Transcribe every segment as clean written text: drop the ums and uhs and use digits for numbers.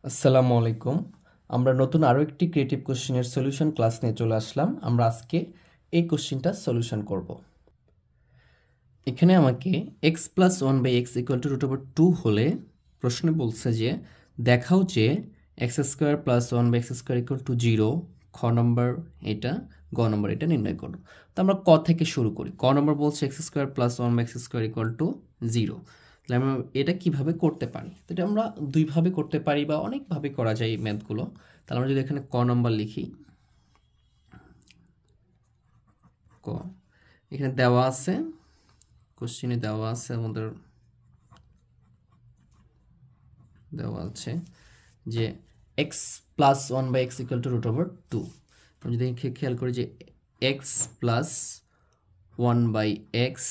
আসসালামু আলাইকুম। আমরা নতুন আরও একটি ক্রিয়েটিভ কোশ্চেনের সলিউশন ক্লাস নিয়ে চলে আসলাম। আমরা আজকে এই কোশ্চেনটা সলিউশন করব। এখানে আমাকে x plus one by x equal to root over two হলে প্রশ্নে বলছে যে দেখাও যে x square plus one by x square equal to zero. খ নম্বর এটা, গ নম্বর এটা নির্ণয় করো। তো আমরা ক থেকে শুরু করি। ক নম্বর বলছে x square plus one by x square equal to zero. তাহলে আমরা এটা কিভাবে করতে পারি? তো এটা আমরা দুইভাবে করতে পারি বা অনেকভাবে করা যায় এই ম্যাথগুলো। তাহলে আমরা যদি এখানে ক নম্বর লিখি, ক এখানে দেওয়া আছে, কোশ্চেনে দেওয়া আছে, আমাদের দেওয়া আছে যে x plus one by x equal to root over two. আমি যদি খেয়াল করি যে x plus one by x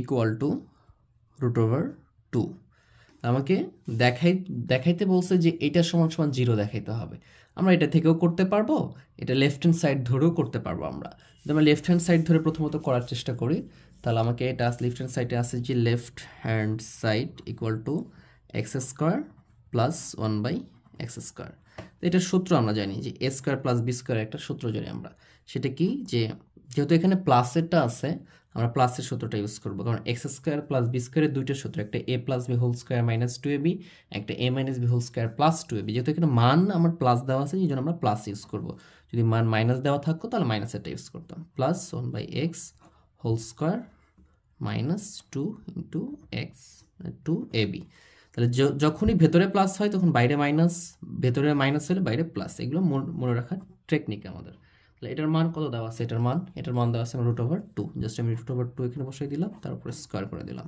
equal to root over two. আমাকে দেখাইতে বলছে যে এটা সমান সমান জিরো দেখাইতে হবে। আমরা এটা থেকেও করতে পারবো, এটা লেফট হ্যান্ড সাইড ধরেও করতে পারবো। আমরা যদি আমরা লেফট হ্যান্ড সাইড ধরে প্রথমত করার চেষ্টা করি, তাহলে আমাকে এটা লেফট হ্যান্ড সাইডে আছে যে left hand side equal to x square plus one by x square. এটার সূত্র আমরা জানি যে a square plus B square একটা সূত্র জানি আমরা। সেটা কি, যে যেহেতু এখানে প্লাসেরটা আছে, আমরা প্লাসের সূত্রটা ইউজ করবো, কারণ এক্স স্কোয়ার প্লাস বি স্কোয়ারের দুইটা সূত্র, একটা A plus B whole square minus two A B, একটা A minus B whole square plus two A B. যেহেতু এখানে মান আমার প্লাস দেওয়া আছে, এই জন্য আমরা প্লাস ইউজ করবো। যদি মান মাইনাস দেওয়া থাকতো তাহলে মাইনাসেরটা ইউজ করতাম। Plus one by x whole square minus two into x two A b. তাহলে যখনই ভেতরে প্লাস হয় তখন বাইরে মাইনাস, ভেতরে মাইনাস হলে বাইরে প্লাস। এগুলো মনে রাখার টেকনিক আমাদের। তাহলে এটার মান কত দেওয়া আছে? এটার মান দেওয়া আছে রুট ওভার টু। জাস্ট আমি রুট ওভার টু এখানে বসাই দিলাম, তার উপরে স্কোয়ার করে দিলাম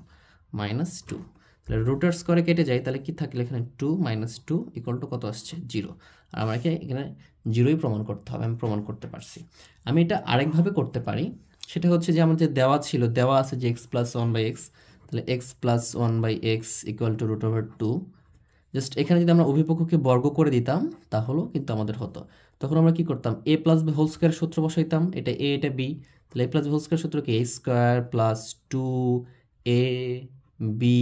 মাইনাস টু। তাহলে রুটের স্কোয়ারে কেটে যায়, তাহলে কি থাকলে এখানে two minus two equal to কত আসছে? জিরো। আর আমাকে এখানে জিরোই প্রমাণ করতে হবে। আমি প্রমাণ করতে পারছি। আমি এটা আরেকভাবে করতে পারি, সেটা হচ্ছে যে আমার যে দেওয়া আছে যে x plus one by X, তাহলে X plus one by x equal to root over two. Just এখানে যদি আমরা উভয়পক্ষকে বর্গ করে দিতাম তাহলেও কিন্তু আমাদের হতো। তখন আমরা কি করতাম? A plus B whole square সূত্র বসাইতাম, এটা এ এটা বি। তাহলে A plus B whole square সূত্র কি? A square plus two A B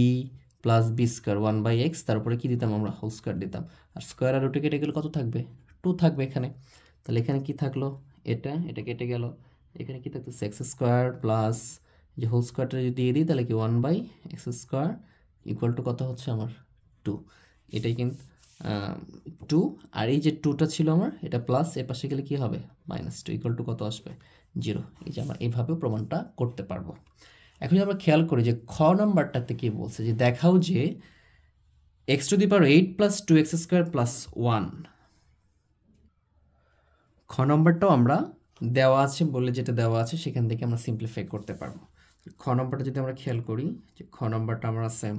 plus B square one by X, তারপরে কি দিতাম আমরা? হোল স্কোয়ার দিতাম। আর স্কোয়ার আর রুটে কেটে গেলে কত থাকবে? টু থাকবে এখানে। তাহলে এখানে কি থাকলো? এটা কেটে গেল। এখানে কি থাকতো? এক্স স্কোয়ার প্লাস যে হোল স্কোয়ারটা যদি দিয়ে দিই তাহলে কি one by x square equal to কত হচ্ছে আমার? টু। এটাই কিন্তু টু। আর এই যে টুটা ছিল আমার, এটা প্লাস, এর পাশে গেলে কি হবে? মাইনাস টু ইকুয়াল টু কত আসবে? জিরো। এই যে আমরা এইভাবেও প্রমাণটা করতে পারবো। এখন যদি আমরা খেয়াল করি যে খ নাম্বারটাতে কি বলছে, যে দেখাও যে x to the power eight plus two x square plus one. খ নম্বরটাও আমরা দেওয়া আছে বলে, যেটা দেওয়া আছে সেখান থেকে আমরা সিম্পলিফাই করতে পারবো। খ নম্বরটা যদি আমরা খেয়াল করি, যে খ নম্বরটা আমরা আছে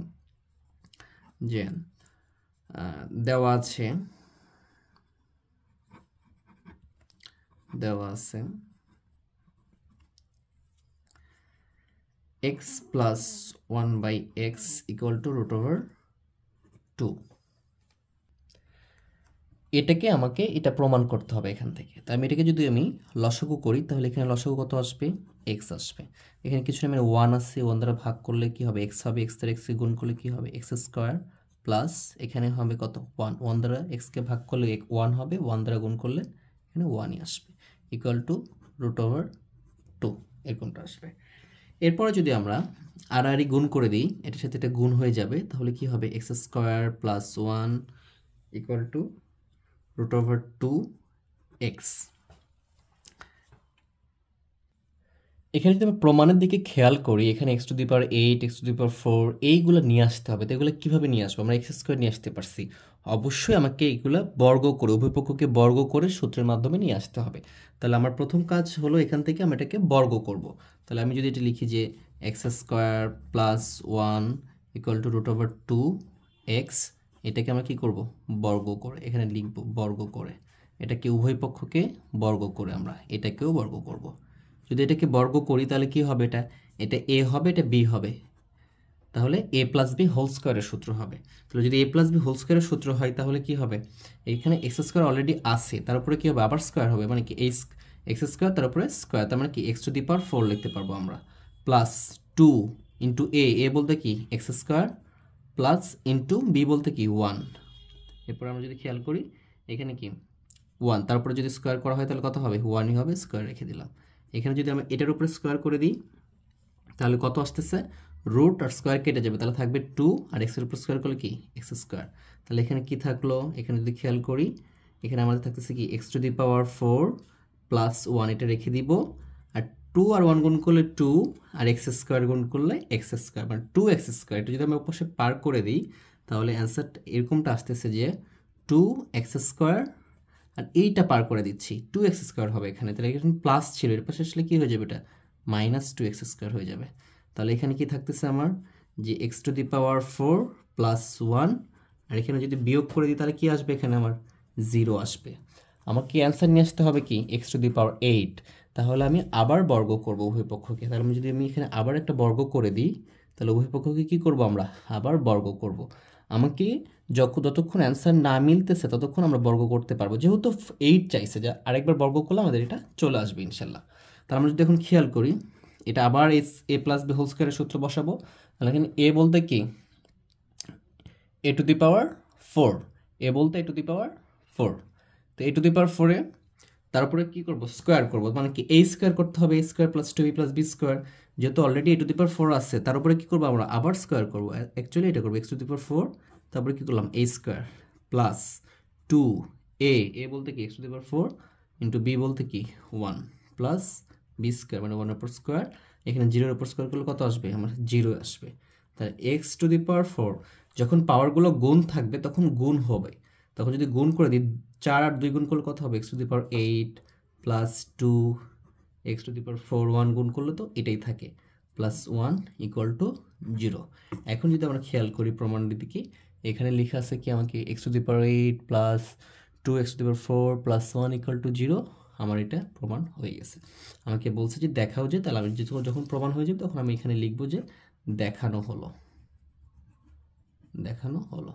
যে দেওয়া আছে x plus one by x equal to root over two. এটাকে আমাকে এটা প্রমাণ করতে হবে এখান থেকে। তো আমি এটাকে যদি আমি লসাগু করি, তাহলে এখানে লসাগু কত আসবে? এক্স আসবে। এখানে কিছু না, ওয়ান আছে, ওয়ান দ্বারা ভাগ করলে কি হবে? এক্স হবে। এক্স দ্বারা এক্সকে গুণ করলে কি হবে? এক্স স্কোয়ার প্লাস এখানে হবে কত? ওয়ান। ওয়ান দ্বারা এক্সকে ভাগ করলে ওয়ান হবে, ওয়ান দ্বারা গুণ করলে এখানে ওয়ানই আসবে, equal to root over two, এরকমটা আসবে। এরপরে যদি আমরা আর গুণ করে দিই, এটার সাথে এটা গুণ হয়ে যাবে, তাহলে কি হবে? X square plus one equal to root over two x. এখানে যদি আমরা প্রমাণের দিকে খেয়াল করি, এখানে x to the power eight, x to the power four, এইগুলো নিয়ে আসতে হবে। তো এগুলো কীভাবে নিয়ে আসবো? আমরা এক্স স্কোয়ার নিয়ে আসতে পারছি, অবশ্যই আমাকে এইগুলো বর্গ করে, উভয়পক্ষকে বর্গ করে সূত্রের মাধ্যমে নিয়ে আসতে হবে। তাহলে আমার প্রথম কাজ হলো এখান থেকে আমি এটাকে বর্গ করব। তাহলে আমি যদি এটা লিখি যে x square plus one equal to root over two x, এটাকে আমরা কী করবো? বর্গ করে এখানে লিখবো, বর্গ করে। এটাকে উভয় পক্ষকে বর্গ করে আমরা এটাকেও বর্গ করব। যদি এটাকে বর্গ করি তাহলে কি হবে? এটা এ হবে, এটা বি হবে, তাহলে এ প্লাস বি হোল স্কোয়ারের সূত্র হবে। তাহলে যদি এ প্লাস বি হোল স্কোয়ারের সূত্র হয় তাহলে কি হবে? এইখানে এক্স স্কোয়ার অলরেডি আছে, তার উপরে কি হবে? আবার স্কোয়ার হবে, মানে কি এই এক্স স্কোয়ার তার উপরে স্কোয়ার, তার মানে কি x to the power four লিখতে পারবো আমরা, প্লাস 2 ইন্টু এ বলতে কি x square plus into b বলতে কি 1। এরপর আমরা যদি খেয়াল করি এখানে কি 1, তারপরে যদি স্কোয়ার করা হয় তাহলে কত হবে 1ই হবে, স্কোয়ার রেখে দিলাম। এখানে যদি আমরা এটার উপরে স্কোয়ার করে দিই তাহলে কত আসতেছে, রুট আর স্কোয়ার কেটে যাবে, তাহলে থাকবে 2 আর এক্সের উপর স্কোয়ার করলে কি এক্স স্কোয়ার। তাহলে এখানে কি থাকলো, এখানে যদি খেয়াল করি এখানে আমাদের থাকতেছে কি x to the power 4 plus 1, এটা রেখে দিব। আর 2 আর 1 গুণ করলে 2 আর এক্স স্কোয়ার গুণ করলে এক্স স্কোয়ার, মানে 2x স্কোয়ার। এটা যদি আমি অবশ্য পার করে দিই তাহলে অ্যান্সারটা এরকমটা আসতেছে যে 2x স্কোয়ার, আর এইটা পার করে দিচ্ছি 2x স্কোয়ার হবে এখানে, তাহলে এখানে প্লাস ছিল, এর পাশে আসলে কী হয়ে যাবে, এটা মাইনাস 2x স্কোয়ার হয়ে যাবে। তাহলে এখানে কি থাকতেছে আমার যে x to the power 4 plus 1, আর এখানে যদি বিয়োগ করে দিই তাহলে কি আসবে, এখানে আমার 0 আসবে। আমাকে অ্যান্সার নিয়ে আসতে হবে কি এক্স টু দি পাওয়ার 8। তাহলে আমি আবার বর্গ করব উভয় পক্ষকে। তাহলে যদি আমি এখানে আবার একটা বর্গ করে দিই তাহলে উভয় পক্ষকে কী করব, আমরা আবার বর্গ করব। আমাকে যতক্ষণ অ্যান্সার না মিলতেছে ততক্ষণ আমরা বর্গ করতে পারবো, যেহেতু 8 চাইছে, যা আরেকবার বর্গ করলে আমাদের এটা চলে আসবে ইনশাল্লাহ। তাহলে আমরা যদি এখন খেয়াল করি এটা আবার এ প্লাস বি হোল স্কোয়ারের সূত্র বসাবো। তাহলে এখানে এ বলতে কি এ টু দি পাওয়ার 4, এ বলতে এ টু দি পাওয়ার 4। তো এ টু দি পাওয়ার 4-এ তারপরে কী করবো, স্কোয়ার করবো, মানে কি এ স্কোয়ার করতে হবে, A square plus 2b plus B square. যেহেতু already A to the power 4 আছে তার উপরে কী করবো আমরা আবার স্কোয়ার করবো, অ্যাকচুয়ালি এটা করবো এক্স টু দি পাওয়ার 4, তারপরে কী করলাম এ স্কোয়ার প্লাস 2a, এ বলতে কি x to the power 4 into b বলতে কি 1 প্লাস বি স্কোয়ার, মানে 1 উপর স্কোয়ার। এখানে 0-এর উপর স্কোয়ার করলে কত আসবে, আমার 0 আসবে। তাহলে এক্স টু দি পাওয়ার 4 যখন পাওয়ারগুলো গুণ থাকবে তখন গুণ হবে, তখন যদি গুণ করে দিই 4 আর 2 গুণ করলে কত হবে, x to the power 8 plus 2 x to the power 4, 1 গুণ করলে তো এটাই থাকে, প্লাস 1 ইকুয়াল টু 0। এখন যদি আমরা খেয়াল করি প্রমাণটি কি, এখানে লেখা আছে কি আমাকে x to the power 8 plus 2 x to the power 4 plus 1 equal two 0। আমার এটা প্রমাণ হয়ে গেছে। আমাকে বলছে যে দেখাও যে, তাহলে আমি যখন প্রমাণ হয়ে যাবে তখন আমি এখানে লিখবো যে দেখানো হলো, দেখানো হলো।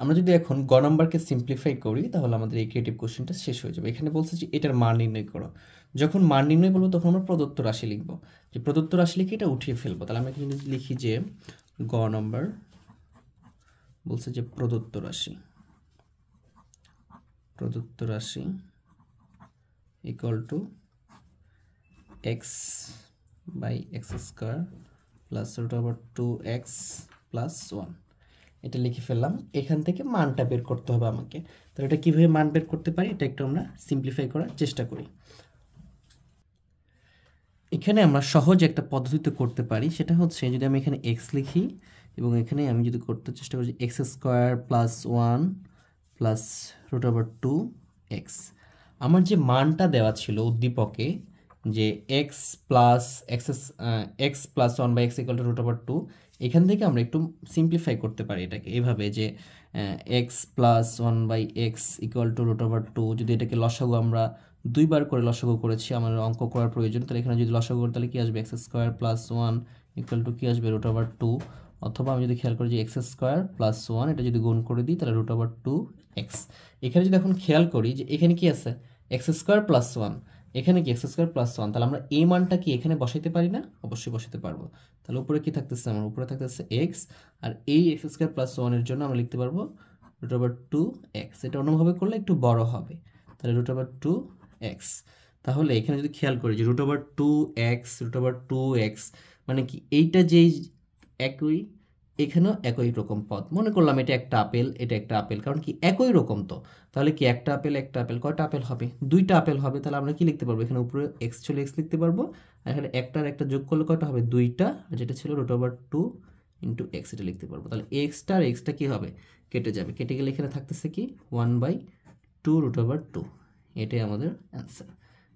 আমরা যদি এখন গ নাম্বারকে সিম্পলিফাই করি তাহলে আমাদের এই ক্রিয়েটিভ কোশ্চেনটা শেষ হয়ে যাবে। এখানে বলছে যে এটার মান নির্ণয় করো। যখন মান নির্ণয় বলবো তখন আমরা প্রদত্ত রাশি লিখবো, যে প্রদত্ত রাশি লিখে এটা উঠিয়ে ফেলবো। তাহলে আমরা এখানে লিখি যে গ নাম্বার বলছে যে প্রদত্ত রাশি, প্রদত্ত রাশি equal to x by x square plus root over 2x plus 1, এটা লিখে ফেললাম। এখান থেকে মানটা বের করতে হবে আমাকে। তো এটা কীভাবে মান বের করতে পারি এটা একটু আমরা সিম্পলিফাই করার চেষ্টা করি। এখানে আমরা সহজ একটা পদ্ধতিতে করতে পারি, সেটা হচ্ছে যদি আমি এখানে এক্স লিখি এবং এখানে আমি যদি করতে চেষ্টা করি x square plus 1 plus root over 2x, আমার যে মানটা দেওয়া ছিল উদ্দীপকে যে x plus x plus 1 by x equal to root over 2, এখান থেকে আমরা একটু সিম্পলিফাই করতে পারি এটাকে এভাবে যে x plus 1 by x equal to root over 2। যদি এটাকে লসাগু আমরা 2 বার করে লসাগু করেছি, আমার অঙ্ক করার প্রয়োজন, তাহলে এখানে যদি লসাগু করি তাহলে কী আসবে, x square plus 1 equal to কী আসবে, রুট ওভার 2। অথবা আমি যদি খেয়াল করি যে এক্স স্কোয়ার প্লাস 1 এটা যদি গুণ করে দিই তাহলে রুট ওভার 2x। এখানে যদি এখন খেয়াল করি যে এখানে কি আছে এক্স স্কোয়ার প্লাস 1, এখানে কি এক্স স্কোয়ার প্লাস 1, তাহলে আমরা এই মানটা কি এখানে বসাইতে পারি না, অবশ্যই বসাতে পারবো। তাহলে উপরে কি থাকতেছে, আমার উপরে থাকতেছে এক্স, আর এই এক্স স্কোয়ার প্লাস 1-এর জন্য আমরা লিখতে পারবো রুট ওভার 2x। এটা অন্যভাবে করলে একটু বড় হবে, তাহলে রুট ওভার 2x। তাহলে এখানে যদি খেয়াল করি যে root over 2x, root over 2x মানে কি এইটা যেই একই, এখানেও একই রকম পদ। মনে করলাম এটা একটা আপেল, এটা একটা আপেল, কারণ কি একই রকম তো, তাহলে কি একটা আপেল একটা আপেল, কয়টা আপেল হবে, 2টা আপেল হবে। তাহলে আমরা কি লিখতে পারবো, এখানে উপরে এক্স ছিল এক্স লিখতে পারবো, আর এখানে একটা আর একটা যোগ করলে কয়টা হবে, 2টা, আর যেটা ছিল রুট ওভার 2 ইন্টু এক্স এটা লিখতে পারবো। তাহলে এক্সটা আর এক্সটা কী হবে, কেটে যাবে, কেটে গেলে এখানে থাকতেছে কি 1/2 রুট ওভার 2, এটাই আমাদের অ্যান্সার।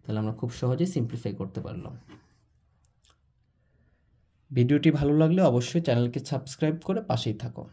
তাহলে আমরা খুব সহজেই সিম্পলিফাই করতে পারলাম। ভিডিওটি ভালো লাগলে অবশ্যই চ্যানেলকে সাবস্ক্রাইব করে পাশেই থাকো।